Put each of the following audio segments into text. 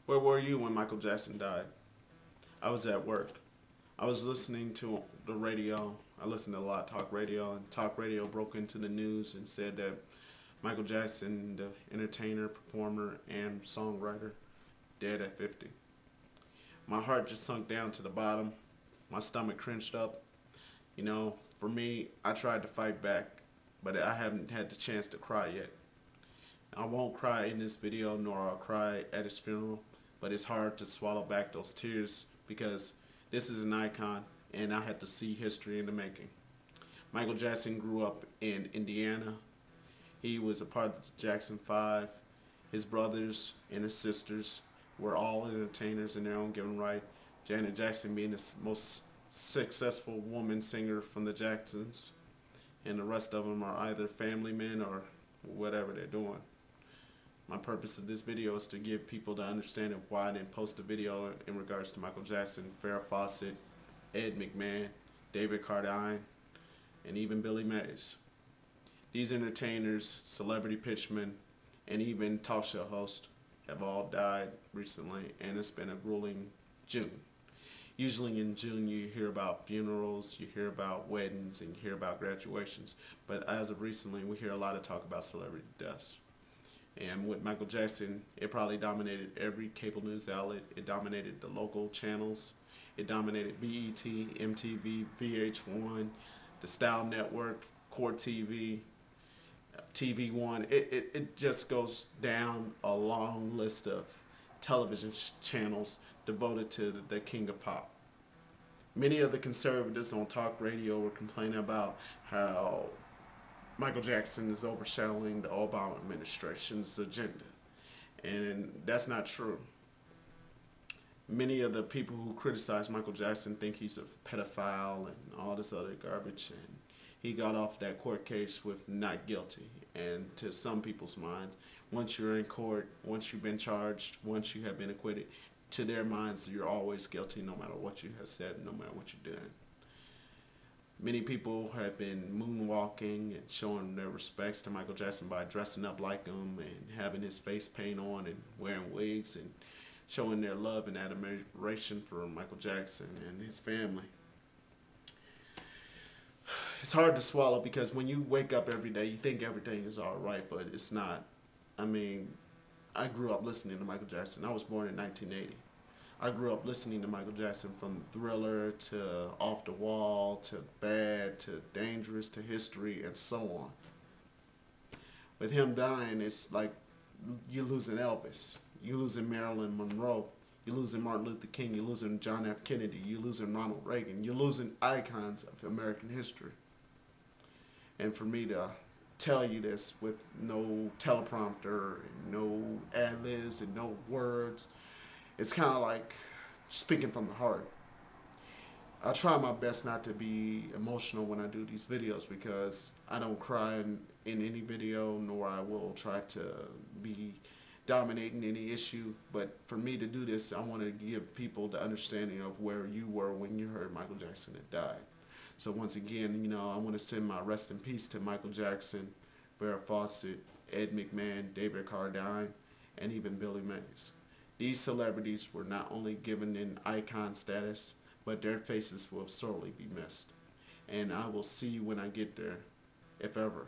Where were you when Michael Jackson died? I was at work. I was listening to the radio. I listened to a lot of talk radio, and talk radio broke into the news and said that Michael Jackson, the entertainer, performer, and songwriter, dead at 50. My heart just sunk down to the bottom. My stomach cringed up. You know, for me, I tried to fight back, but I haven't had the chance to cry yet. I won't cry in this video, nor I'll cry at his funeral, but it's hard to swallow back those tears because this is an icon and I had to see history in the making. Michael Jackson grew up in Indiana. He was a part of the Jackson 5. His brothers and his sisters were all entertainers in their own given right. Janet Jackson being the most successful woman singer from the Jacksons, and the rest of them are either family men or whatever they're doing. My purpose of this video is to give people the understanding of why I didn't post a video in regards to Michael Jackson, Farrah, Fawcett, Ed McMahon, David Carradine, and even Billy Mays. These entertainers, celebrity pitchmen, and even talk show hosts have all died recently, and it's been a grueling June. Usually in June you hear about funerals, you hear about weddings, and you hear about graduations, but as of recently we hear a lot of talk about celebrity deaths. And with Michael Jackson, it probably dominated every cable news outlet. It dominated the local channels. It dominated BET, MTV, VH1, the Style Network, Court TV, TV One. It just goes down a long list of television channels devoted to the king of pop. Many of the conservatives on talk radio were complaining about how Michael Jackson is overshadowing the Obama administration's agenda, and that's not true. Many of the people who criticize Michael Jackson think he's a pedophile and all this other garbage, and he got off that court case with not guilty. And to some people's minds, once you're in court, once you've been charged, once you have been acquitted, to their minds you're always guilty no matter what you have said, no matter what you're doing. Many people have been moonwalking and showing their respects to Michael Jackson by dressing up like him and having his face paint on and wearing wigs and showing their love and admiration for Michael Jackson and his family. It's hard to swallow because when you wake up every day, you think everything is all right, but it's not. I mean, I grew up listening to Michael Jackson. I was born in 1980. I grew up listening to Michael Jackson from Thriller to Off the Wall to Bad to Dangerous to History and so on. With him dying, it's like you're losing Elvis, you're losing Marilyn Monroe, you're losing Martin Luther King, you're losing John F. Kennedy, you're losing Ronald Reagan, you're losing icons of American history. And for me to tell you this with no teleprompter and no ad-libs and no words, it's kind of like speaking from the heart. I try my best not to be emotional when I do these videos because I don't cry in any video, nor I will try to be dominating any issue. But for me to do this, I want to give people the understanding of where you were when you heard Michael Jackson had died. So once again, you know, I want to send my rest in peace to Michael Jackson, Farrah Fawcett, Ed McMahon, David Carradine, and even Billy Mays. These celebrities were not only given an icon status, but their faces will sorely be missed. And I will see you when I get there, if ever.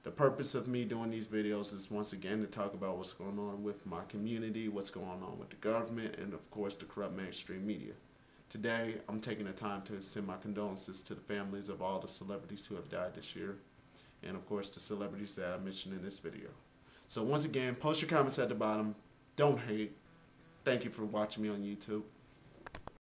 The purpose of me doing these videos is once again to talk about what's going on with my community, what's going on with the government, and of course the corrupt mainstream media. Today, I'm taking the time to send my condolences to the families of all the celebrities who have died this year, and of course the celebrities that I mentioned in this video. So once again, post your comments at the bottom. Don't hate. Thank you for watching me on YouTube.